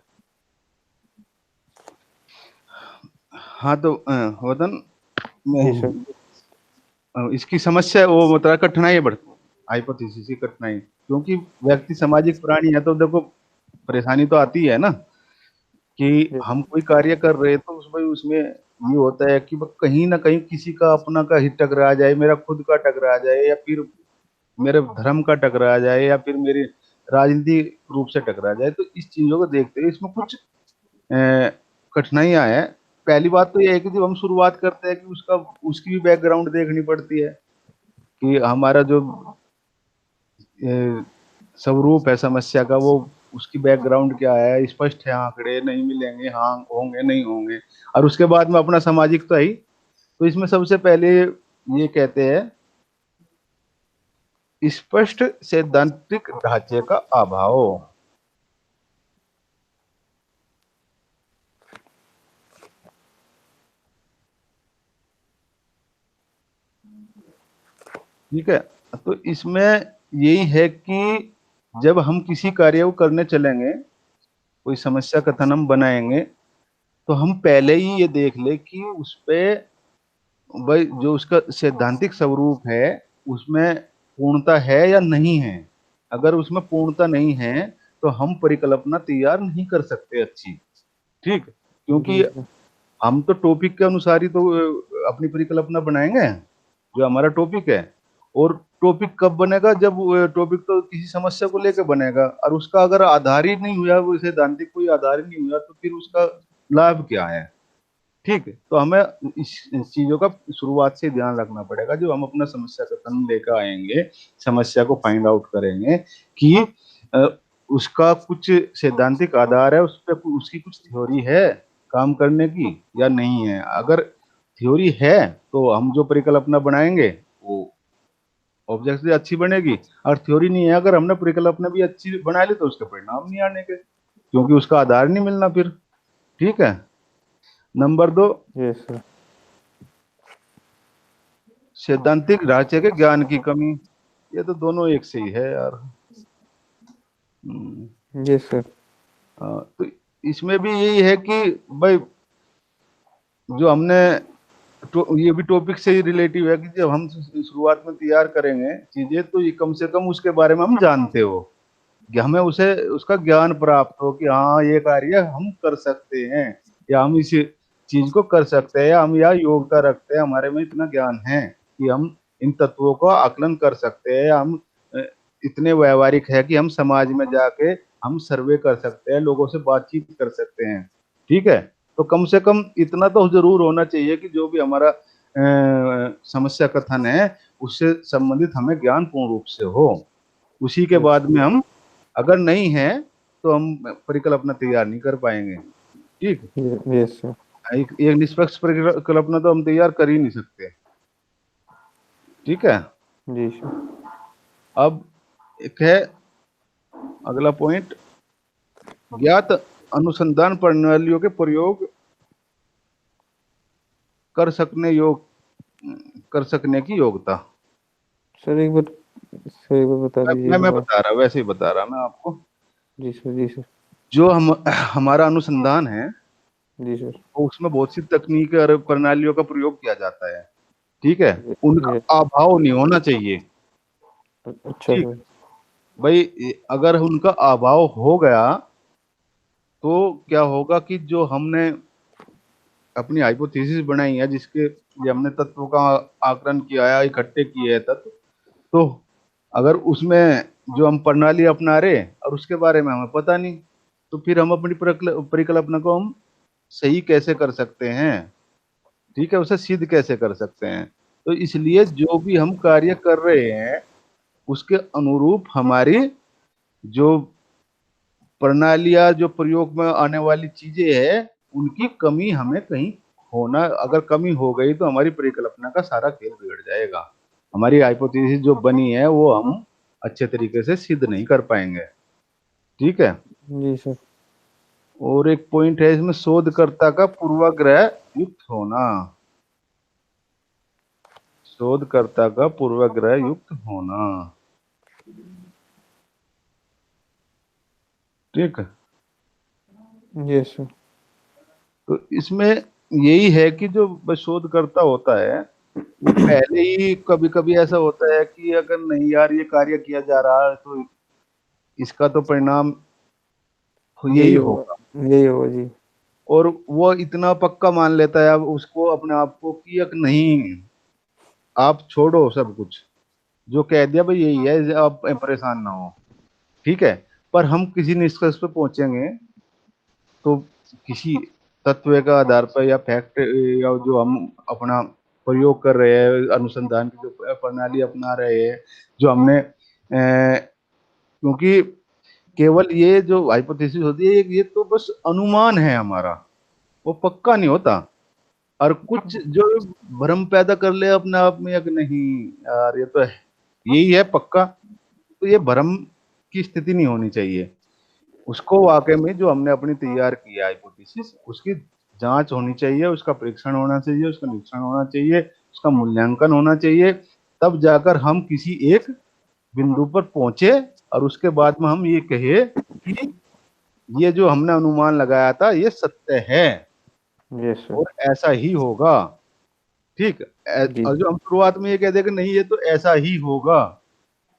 हाँ तो वतन जी सर। इसकी समस्या वो बता कठिनाई बढ़ हाइपोथेसिस की कठिनाई, क्योंकि व्यक्ति सामाजिक प्राणी है, तो देखो परेशानी तो आती है ना कि यस हम कोई कार्य कर रहे हैं तो उसमें उसमें ये होता है कि कहीं ना कहीं किसी का अपना का हित टकरा जाए, मेरा खुद का टकरा जाए, या फिर मेरे धर्म का टकरा जाए, या फिर मेरी राजनीतिक रूप से टकरा जाए। तो इस चीजों को देखते हुए इसमें कुछ कठिनाइयां हैं। पहली बात तो ये है कि जब हम शुरुआत करते हैं कि उसका उसकी भी बैकग्राउंड देखनी पड़ती है कि हमारा जो स्वरूप है समस्या का, वो उसकी बैकग्राउंड क्या है, स्पष्ट है, आंकड़े नहीं मिलेंगे, हाँ होंगे नहीं होंगे, और उसके बाद में अपना सामाजिक तो है ही। तो इसमें सबसे पहले ये कहते हैं स्पष्ट सैद्धांतिक ढांचे का अभाव। ठीक है। तो इसमें यही है कि जब हम किसी कार्य को करने चलेंगे, कोई समस्या कथन हम बनाएंगे, तो हम पहले ही ये देख ले कि उस पे भाई जो उसका सैद्धांतिक स्वरूप है उसमें पूर्णता है या नहीं है। अगर उसमें पूर्णता नहीं है तो हम परिकल्पना तैयार नहीं कर सकते अच्छी। ठीक, क्योंकि जी सर। हम तो टॉपिक के अनुसार ही तो अपनी परिकल्पना बनाएंगे, जो हमारा टॉपिक है। और टॉपिक कब बनेगा, जब टॉपिक तो किसी समस्या को लेकर बनेगा, और उसका अगर आधार ही नहीं हुआ, वो सैद्धांतिक कोई आधार ही नहीं हुआ, तो फिर उसका लाभ क्या है। ठीक है, तो हमें इस चीजों का शुरुआत से ध्यान रखना पड़ेगा। जो हम अपना समस्या कथन लेकर आएंगे, समस्या को फाइंड आउट करेंगे कि अ, उसका कुछ सैद्धांतिक आधार है, उस पर उसकी कुछ थ्योरी है काम करने की या नहीं है। अगर थ्योरी है तो हम जो परिकल्पना बनाएंगे वो ऑब्जेक्ट से अच्छी बनेगी। और थ्योरी नहीं है, अगर हमने परिकल्पना भी अच्छी बना ली तो उसके परिणाम नहीं आने के, क्योंकि उसका आधार नहीं मिलना फिर। ठीक है। Number 2, yes sir. सैद्धांतिक ढांचे के ज्ञान की कमी। ये तो दोनों एक से ही है यार। Yes sir. तो इसमें भी यही है कि भाई जो हमने ये भी टॉपिक से ही रिलेटिव है कि जब हम शुरुआत में तैयार करेंगे चीजें, तो ये कम से कम उसके बारे में हम जानते हो, कि हमें उसे उसका ज्ञान प्राप्त हो कि हाँ ये कार्य हम कर सकते हैं, या हम इस चीज को कर सकते हैं, या हम यह योग्यता रखते हैं, हमारे में इतना ज्ञान है कि हम इन तत्वों का आकलन कर सकते हैं, या हम अ, इतने व्यवहारिक है कि हम समाज में जाके हम सर्वे कर सकते हैं, लोगों से बातचीत कर सकते हैं। ठीक है। तो कम से कम इतना तो जरूर होना चाहिए कि जो भी हमारा समस्या कथन है उससे संबंधित हमें ज्ञान पूर्ण रूप से हो। उसी के यस बाद में हम, अगर नहीं है तो हम परिकल्पना तैयार नहीं कर पाएंगे। ठीक। Yes sir. एक निष्पक्ष परिकल्पना तो हम तैयार कर ही नहीं सकते। ठीक है। जी सर। अब एक है अगला पॉइंट, ज्ञात अनुसंधान प्रणालियों के प्रयोग कर सकने योग कर सकने की योग्यता। सर एक बार बता दीजिए मैं दोबारा। बता रहा, वैसे ही बता रहा मैं आपको। जी सर। जी सर। जो हम हमारा अनुसंधान है, जी सर। वो उसमें बहुत सी तकनीक और प्रणालियों का प्रयोग किया जाता है। ठीक है। उनका ये अभाव नहीं होना चाहिए। अच्छा ठीक। सर। भाई अगर उनका अभाव हो गया तो क्या होगा कि जो हमने अपनी हाइपोथेसिस बनाई है, जिसके लिए हमने तत्वों का आकलन किया है, इकट्ठे किए हैं तत्व, तो अगर उसमें जो हम प्रणाली अपना रहे और उसके बारे में हमें पता नहीं, तो फिर हम अपनी परिकल्पना को हम सही कैसे कर सकते हैं। ठीक है, उसे सिद्ध कैसे कर सकते हैं। तो इसलिए जो भी हम कार्य कर रहे हैं उसके अनुरूप हमारी जो प्रणालियां, जो प्रयोग में आने वाली चीजें है, उनकी कमी हमें कहीं होना, अगर कमी हो गई तो हमारी परिकल्पना का सारा खेल बिगड़ जाएगा। हमारी हाइपोथेसिस जो बनी है वो हम अच्छे तरीके से सिद्ध नहीं कर पाएंगे। ठीक है। जी सर। और एक पॉइंट है इसमें, शोधकर्ता का पूर्वाग्रह युक्त होना। शोधकर्ता का पूर्वाग्रह युक्त होना। ठीक है। Yes sir. तो इसमें यही है कि जो शोधकर्ता होता है वो पहले ही, कभी कभी ऐसा होता है कि अगर नहीं यार ये कार्य किया जा रहा है तो इसका तो परिणाम यही यही होगा, होगा, यही होगा जी। और वो इतना पक्का मान लेता है अब उसको अपने आप को कि एक नहीं, आप छोड़ो सब कुछ, जो कह दिया भाई यही है, आप परेशान ना हो। ठीक है। पर हम किसी निष्कर्ष पे पहुंचेंगे तो किसी तत्व का आधार पर या फैक्ट, या जो हम अपना प्रयोग कर रहे हैं, अनुसंधान की जो प्रणाली अपना रहे हैं, जो हमने क्योंकि केवल ये जो हाइपोथेसिस होती है ये तो बस अनुमान है हमारा, वो पक्का नहीं होता। और कुछ जो भ्रम पैदा कर ले अपने आप में, या कि नहीं यार ये तो यही है पक्का, तो ये भ्रम की स्थिति नहीं होनी चाहिए। उसको वाकई में जो हमने अपनी तैयार किया हाइपोथेसिस, उसकी जांच होनी चाहिए, उसका परीक्षण होना चाहिए, उसका निरीक्षण होना चाहिए, उसका मूल्यांकन होना चाहिए, तब जाकर हम किसी एक बिंदु पर पहुंचे, और उसके बाद में हम ये कहे कि ये जो हमने अनुमान लगाया था ये सत्य है यस सर। और ऐसा ही होगा। ठीक। जी और जो हम शुरुआत में ये कह दे कि नहीं ये तो ऐसा ही होगा,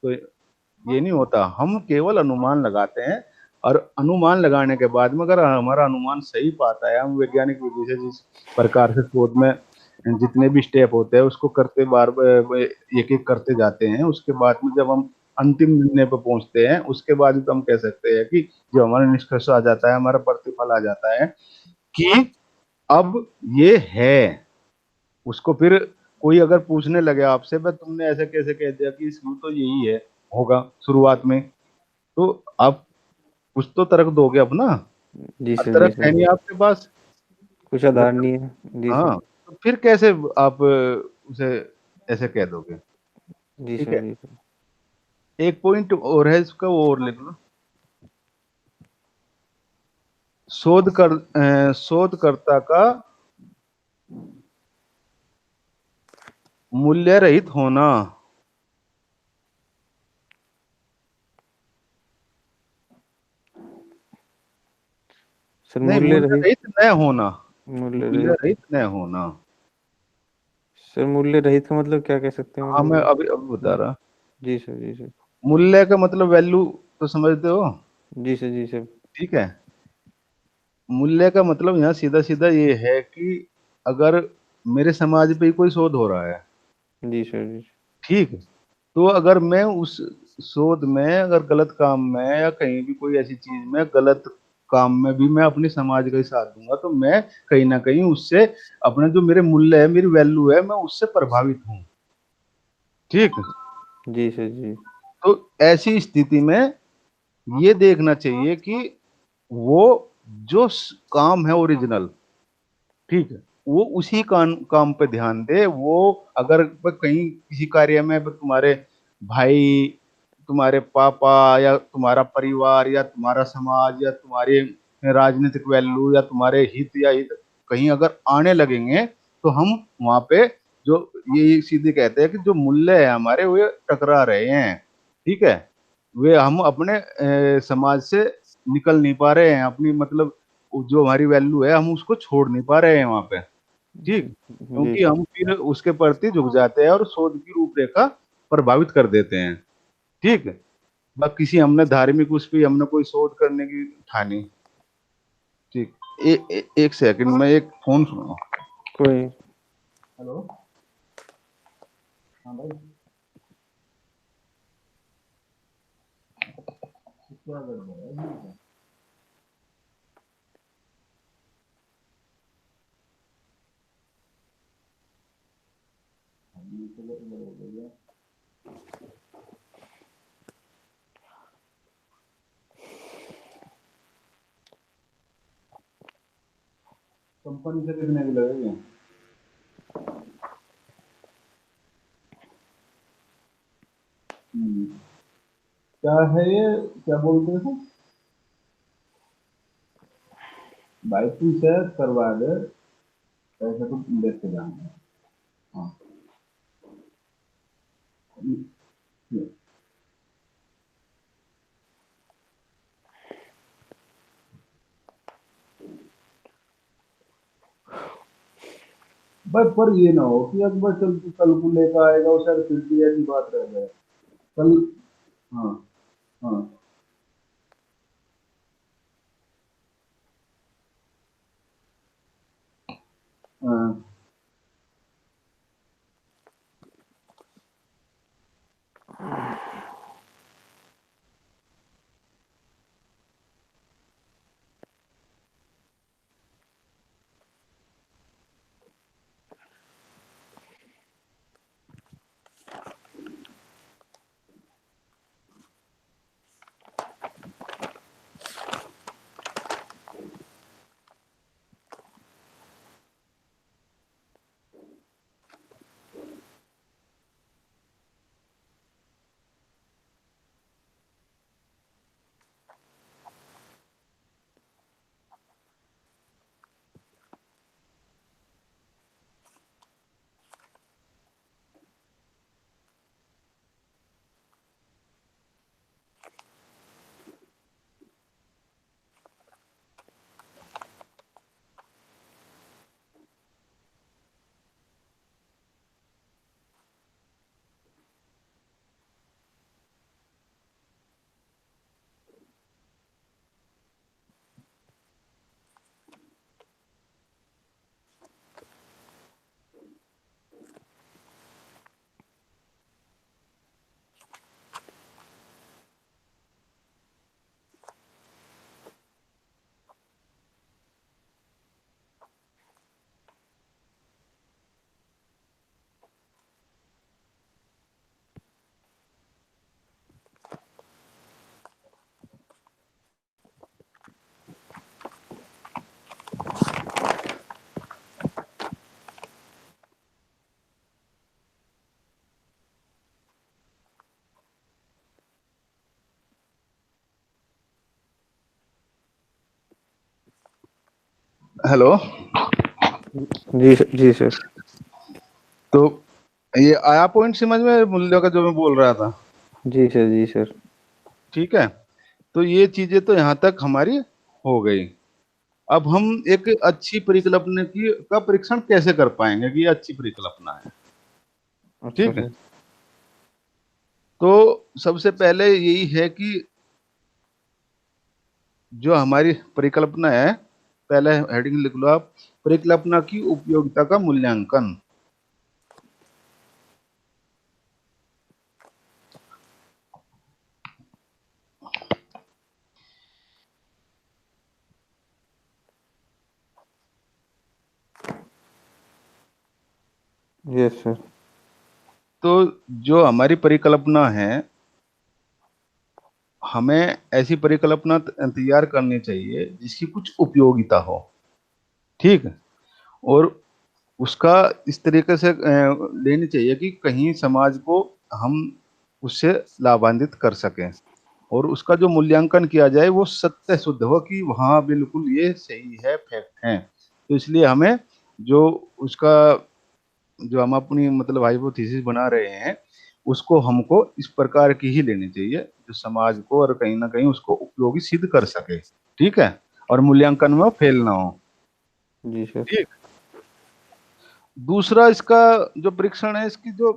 तो ये नहीं होता। हम केवल अनुमान लगाते हैं, और अनुमान लगाने के बाद में अगर हमारा अनुमान सही पाता है, हम वैज्ञानिक विधि से जिस प्रकार से शोध में जितने भी स्टेप होते हैं उसको करते बार एक एक करते जाते हैं, उसके बाद में जब हम अंतिम निर्णय पर पहुंचते हैं उसके बाद तो हम कह सकते हैं कि जो हमारा निष्कर्ष आ जाता है, हमारा प्रतिफल आ जाता है कि अब ये है। उसको फिर कोई अगर पूछने लगे आपसे, भाई तुमने ऐसे कैसे कह दिया कि इसमें तो यही है, होगा शुरुआत में, तो आप कुछ तो तर्क दोगे अपना। जी हर सर। जी तरफ है सर, नहीं आपके पास। कुछ वो आधार नहीं है। जी सर। हाँ, तो फिर कैसे आप उसे ऐसे कह दोगे। जी ठीक सर। है। जी सर। एक पॉइंट और है इसका, वो और लिख लो। शोधकर्ता का मूल्य रहित होना। सर नहीं, मूल्य मूल्य रहित। रहित न होना। मूल्य मूल्य रहित। रहित न होना। सर मूल्य रहित का मतलब क्या कह सकते हैं, हाँ, मैं मतलब? अभी अभी बता रहा। जी सर। जी सर। मूल्य का मतलब वैल्यू तो समझते हो। जी सर। जी सर। ठीक है। मूल्य का मतलब यहाँ सीधा सीधा ये है कि अगर मेरे समाज पे ही कोई शोध हो रहा है, जी सर। जी सर। ठीक, तो अगर मैं उस शोध में अगर गलत काम में या कहीं भी कोई ऐसी चीज में गलत काम में भी मैं अपने समाज का ही साथ दूंगा, तो मैं कहीं ना कहीं उससे अपने जो मेरे मूल्य है, मेरी वैल्यू है, मैं उससे प्रभावित हूँ। ठीक। जी सर। जी। तो ऐसी स्थिति में ये देखना चाहिए कि वो जो काम है ओरिजिनल, ठीक है, वो उसी काम पे ध्यान दे। वो अगर कहीं किसी कार्य में तुम्हारे भाई, तुम्हारे पापा, या तुम्हारा परिवार, या तुम्हारा समाज, या तुम्हारे राजनीतिक वैल्यू, या तुम्हारे हित या हित कहीं अगर आने लगेंगे, तो हम वहां पे जो ये सीधे कहते हैं कि जो मूल्य है हमारे वे टकरा रहे हैं। ठीक है। वे हम अपने समाज से निकल नहीं पा रहे हैं, अपनी मतलब जो हमारी वैल्यू है हम उसको छोड़ नहीं पा रहे हैं वहां पे। ठीक। जी क्योंकि सर। हम फिर उसके प्रति झुक जाते हैं और शोध की रूपरेखा प्रभावित कर देते हैं। ठीक। बस किसी हमने धार्मिक उस पर हमने कोई शोध करने की ठानी। ठीक। एक सेकंड में एक फोन सुनो। कोई। हेलो। हाँ भाई, क्या गड़बड़ है इसमें? ये तो गड़बड़ हो गई है। कंपनी से कितने की लगेगी? क्या है ये, क्या बोलते हैं? भाई तू से करवा दे, पैसे तो लेते जाएंगे। हाँ। बस पर ये ना हो कि अकबर चल तू कल को लेकर आएगा और सर फिर भी ऐसी बात रह जाए कल। हाँ। हाँ। हाँ। हेलो। जी सर। तो ये आया पॉइंट समझ में मूल्यों का जो मैं बोल रहा था? जी सर, जी सर। ठीक है। तो ये चीजें तो यहाँ तक हमारी हो गई। अब हम एक अच्छी परिकल्पना की का परीक्षण कैसे कर पाएंगे कि ये अच्छी परिकल्पना है? अच्छा ठीक है। सर। तो सबसे पहले यही है कि जो हमारी परिकल्पना है, पहले हेडिंग लिख लो आप, परिकल्पना की उपयोगिता का मूल्यांकन। Yes sir. तो जो हमारी परिकल्पना है, हमें ऐसी परिकल्पना तैयार करनी चाहिए जिसकी कुछ उपयोगिता हो। ठीक है। और उसका इस तरीके से लेनी चाहिए कि कहीं समाज को हम उससे लाभान्वित कर सकें, और उसका जो मूल्यांकन किया जाए वो सत्य शुद्ध हो कि हाँ बिल्कुल ये सही है, फैक्ट है। तो इसलिए हमें जो उसका जो हम अपनी मतलब हाइपोथेसिस बना रहे हैं, उसको हमको इस प्रकार की ही लेनी चाहिए जो समाज को और कहीं ना कहीं उसको उपयोगी सिद्ध कर सके। ठीक है। और मूल्यांकन में वो फेल ना हो। जी सर। ठीक। दूसरा इसका जो परीक्षण है, इसकी जो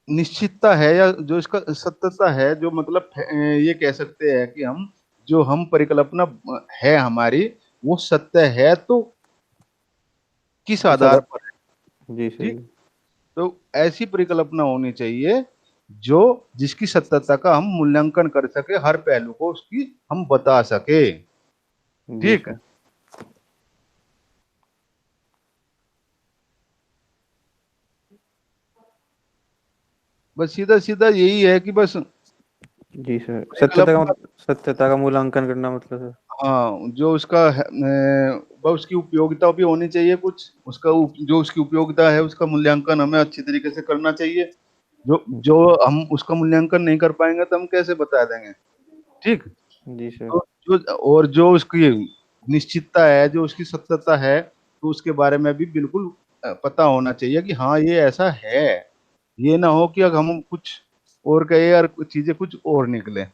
निश्चितता है या जो इसका सत्यता है, जो मतलब ये कह सकते हैं कि हम जो हम परिकल्पना है हमारी, वो सत्य है तो किस किस आधार आधार। पर है? जी ठीक। सर। तो ऐसी परिकल्पना होनी चाहिए जो जिसकी सत्यता का हम मूल्यांकन कर सके, हर पहलू को उसकी हम बता सके। जी ठीक है। सर। बस सीधा सीधा यही है कि बस जी सर, परिकल्पना, सत्यता का मूल्यांकन करना मतलब सर। हाँ जो उसका है, बस उसकी उपयोगिता भी होनी चाहिए कुछ, उसका जो उसकी उपयोगिता है उसका मूल्यांकन हमें अच्छी तरीके से करना चाहिए। जो जो हम उसका मूल्यांकन नहीं कर पाएंगे तो हम कैसे बता देंगे? ठीक। जी सर। तो जो और जो उसकी निश्चितता है, जो उसकी सत्यता है, तो उसके बारे में भी बिल्कुल पता होना चाहिए कि हाँ ये ऐसा है। ये ना हो कि अगर हम कुछ और कहे और कुछ चीजें कुछ और निकले।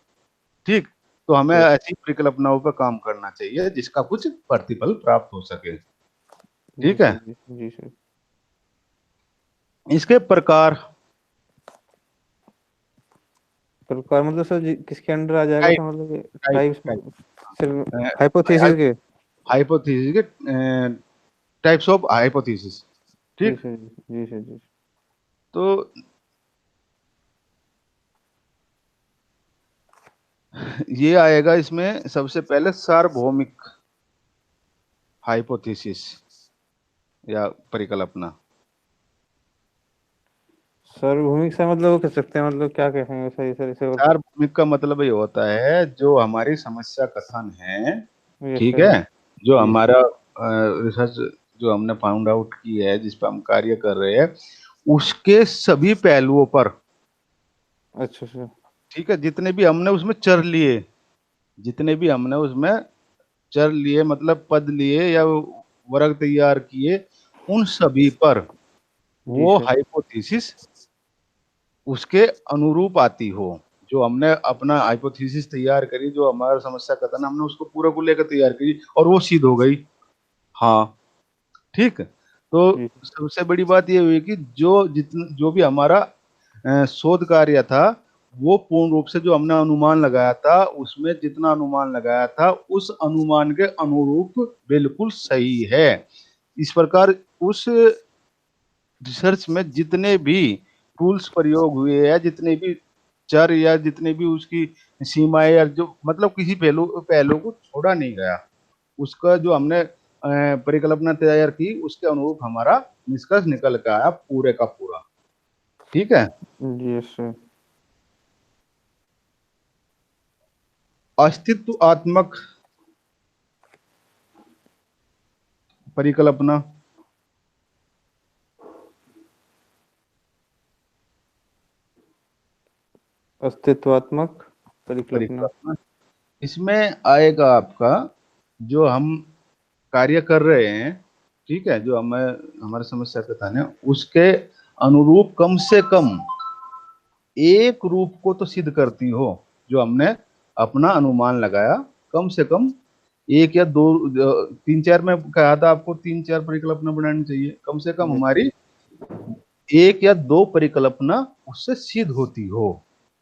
ठीक। तो हमें यस। ऐसी परिकल्पनाओं पर काम करना चाहिए जिसका कुछ प्रतिफल प्राप्त हो सके। जी ठीक है। सर। जी सर। इसके प्रकार, प्रकार मतलब सर जी किसके अंडर आ जाएगा टाइप सर, मतलब टाइप टाइप्स टाइप सिर्फ हाइपोथेसिस के। हाइपोथेसिस के टाइप्स ऑफ हाइपोथेसिस। जी ठीक। सर। जी सर। जी तो ये आएगा इसमें सबसे पहले सार्वभौमिक हाइपोथेसिस या परिकल्पना। सार्वभौमिक से मतलब वो कह सकते हैं, मतलब क्या कहेंगे सही सर इसे और। सार्वभौमिक का मतलब ये होता है जो हमारी समस्या कथन है। यस ठीक सर। है। जो जी हमारा रिसर्च जो हमने फाउंड आउट की है, जिस पर हम कार्य कर रहे हैं, उसके सभी पहलुओं पर। अच्छा सर। ठीक है। जितने भी हमने उसमें चर लिए, जितने भी हमने उसमें चर लिए मतलब पद लिए या वर्ग तैयार किए, उन सभी पर जी वो सर। हाइपोथेसिस उसके अनुरूप आती हो। जो हमने अपना हाइपोथेसिस तैयार करी, जो हमारा समस्या कथन हमने उसको पूरा को लेकर तैयार करी और वो सिद्ध हो गई। हाँ। ठीक। तो जी सबसे बड़ी बात ये हुई कि जो भी हमारा शोध कार्य था, वो पूर्ण रूप से जो हमने अनुमान लगाया था, उसमें जितना अनुमान लगाया था उस अनुमान के अनुरूप बिल्कुल सही है। इस प्रकार उस रिसर्च में जितने भी टूल्स प्रयोग हुए हैं, जितने भी चर या जितने भी उसकी सीमाएं या जो मतलब किसी पहलू पहलू को छोड़ा नहीं गया। उसका जो हमने परिकल्पना तैयार की उसके अनुरूप हमारा निष्कर्ष निकल के आया पूरे का पूरा। ठीक है। जी यस सर। अस्तित्वात्मक परिकल्पना। अस्तित्वात्मक परिकल्पना। परिकल्पना इसमें आएगा आपका जो हम कार्य कर रहे हैं, ठीक है, जो हमें हमारे समस्या कथन है उसके अनुरूप कम से कम एक रूप को तो सिद्ध करती हो, जो हमने अपना अनुमान लगाया। कम से कम एक या दो, तीन चार में कहा था आपको, तीन चार परिकल्पना बनानी चाहिए, कम से कम हमारी एक या दो परिकल्पना उससे सिद्ध होती हो,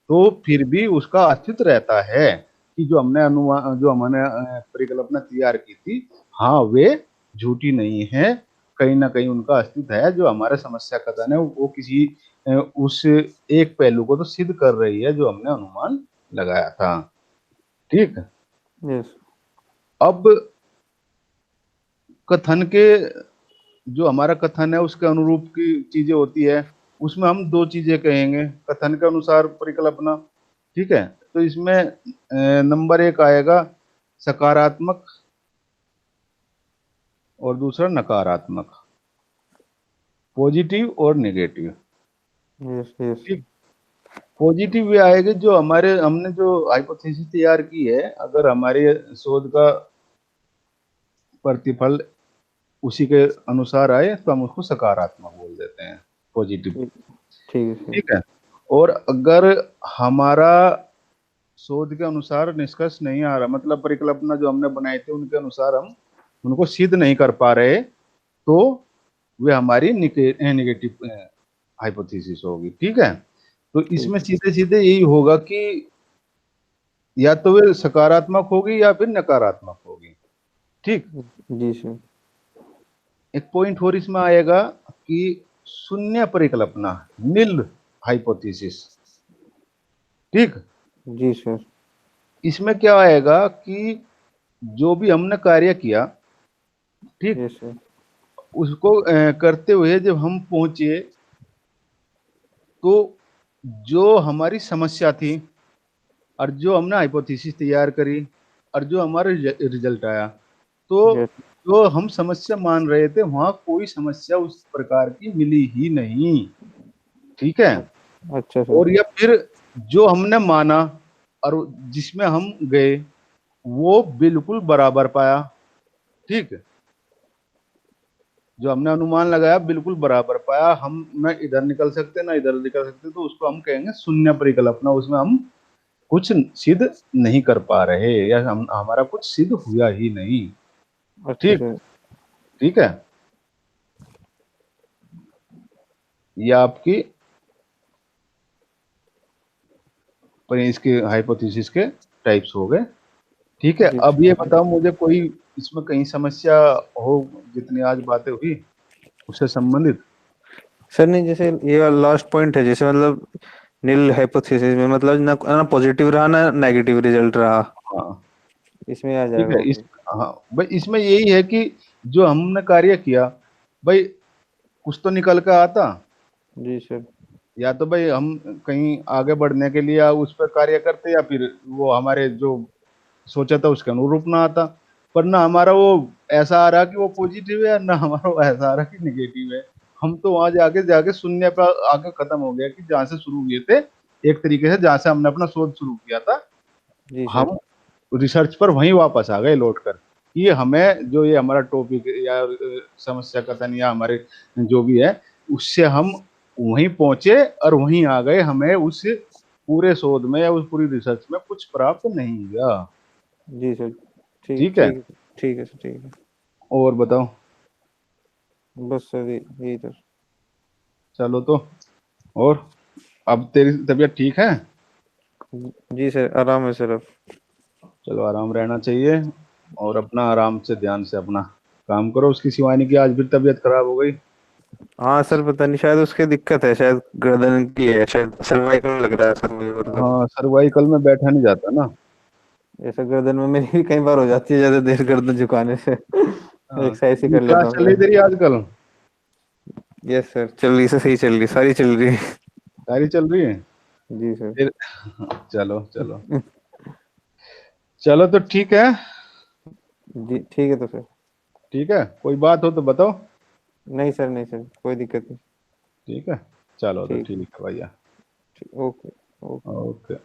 तो फिर भी उसका अस्तित्व रहता है कि जो हमने अनुमान, जो हमने परिकल्पना तैयार की थी, हाँ वे झूठी नहीं है, कहीं ना कहीं उनका अस्तित्व है। जो हमारा समस्या कथन है वो किसी उस एक पहलू को तो सिद्ध कर रही है जो हमने अनुमान लगाया था। ठीक। यस। अब कथन के, जो हमारा कथन है उसके अनुरूप की चीजें होती है, उसमें हम दो चीजें कहेंगे कथन के अनुसार परिकल्पना। ठीक है, तो इसमें नंबर एक आएगा सकारात्मक और दूसरा नकारात्मक, पॉजिटिव और नेगेटिव। Yes yes. ठीक। पॉजिटिव ये आएगी जो हमारे, हमने जो हाइपोथेसिस तैयार की है, अगर हमारे शोध का प्रतिफल उसी के अनुसार आए तो हम उसको सकारात्मक बोल देते हैं, पॉजिटिव। ठीक है। ठीक है। और अगर हमारा शोध के अनुसार निष्कर्ष नहीं आ रहा, मतलब परिकल्पना जो हमने बनाई थी उनके अनुसार हम उनको सिद्ध नहीं कर पा रहे, तो वे हमारी नेगेटिव हाइपोथेसिस होगी। ठीक है, तो इसमें सीधे सीधे यही होगा कि या तो वे सकारात्मक होगी या फिर नकारात्मक होगी। ठीक। जी सर। एक पॉइंट और इसमें आएगा कि शून्य परिकल्पना, निल हाइपोथेसिस। ठीक। जी सर। इसमें क्या आएगा कि जो भी हमने कार्य किया, ठीक, यस सर। उसको करते हुए जब हम पहुंचे, तो जो हमारी समस्या थी और जो हमने हाइपोथेसिस तैयार करी और जो हमारा रिजल्ट आया, तो यस। जो हम समस्या मान रहे थे वहां कोई समस्या उस प्रकार की मिली ही नहीं। ठीक है। अच्छा सर। और या फिर जो हमने माना और जिसमें हम गए वो बिल्कुल बराबर पाया। ठीक। जो हमने अनुमान लगाया बिल्कुल बराबर पाया, हम न इधर निकल सकते ना इधर निकल सकते, तो उसको हम कहेंगे शून्य परिकल्पना। उसमें हम कुछ सिद्ध नहीं कर पा रहे, या हम हमारा कुछ सिद्ध हुआ ही नहीं। अच्छा ठीक। सर। ठीक है, ये आपकी पर इसके हाइपोथेसिस के टाइप्स हो गए। ठीक है, जी अब ये बताओ मुझे, कोई इसमें कहीं समस्या हो जितनी आज बातें हुई उससे संबंधित? सर नहीं, जैसे ये वाला लास्ट पॉइंट है, जैसे मतलब नील हाइपोथेसिस में मतलब ना ना पॉजिटिव रहा ना नेगेटिव रिजल्ट रहा, हाँ। इसमें आ ठीक जाएगा है, वो इस, भी। हाँ भाई, इसमें यही है कि जो हमने कार्य किया भाई, कुछ तो निकल कर आता। जी सर। या तो भाई हम कहीं आगे बढ़ने के लिए उस पर कार्य करते, या फिर वो हमारे जो सोचा था उसके अनुरूप ना आता। पर ना हमारा वो ऐसा आ रहा कि वो पॉजिटिव है, ना हमारा वो ऐसा आ रहा कि निगेटिव है। हम तो वहां जाके जाके शून्य पर आके खत्म हो गया कि जहाँ से शुरू हुए थे, एक तरीके से जहाँ से हमने अपना शोध शुरू किया था, जी सर। हम रिसर्च पर वहीं वापस आ गए लौट कर। ये हमें जो ये हमारा टॉपिक या समस्या कथन या हमारे जो भी है, उससे हम वहीं पहुंचे और वहीं आ गए, हमें उस पूरे शोध में या उस पूरी रिसर्च में कुछ प्राप्त नहीं हुआ। जी सर। ठीक ठीक है, ठीक ठीक है सर, ठीक है। और बताओ। बस सर यही सर। चलो तो, और अब तेरी तबीयत ठीक है? जी सर, आराम है सर अब। चलो, आराम रहना चाहिए, और अपना आराम से ध्यान से अपना काम करो। उसकी शिवानी की आज भी तबीयत खराब हो गई। हाँ सर, पता नहीं, शायद उसकी दिक्कत है, शायद गर्दन की है, शायद सर्वाइकल लग रहा है सर मुझे, मतलब हाँ, सर्वाइकल में बैठा नहीं जाता ना। ऐसा गर्दन में मेरी भी कई बार हो जाती है ज्यादा देर गर्दन झुकाने से। हाँ, एक्सरसाइज ही ये कर क्लास लेता हूँ चल रही सर। तेरी आजकल? यस सर, चल रही, से सही चल रही, सारी चल रही है। सारी चल रही है जी सर। फिर? चलो चलो, चलो तो ठीक है। जी ठीक है तो सर। ठीक है, कोई बात हो तो बताओ। नहीं सर, नहीं सर, कोई दिक्कत नहीं। ठीक है, चलो तो ठीक है। ठीक है भैया। ठीक, ओके। ओके। ओके।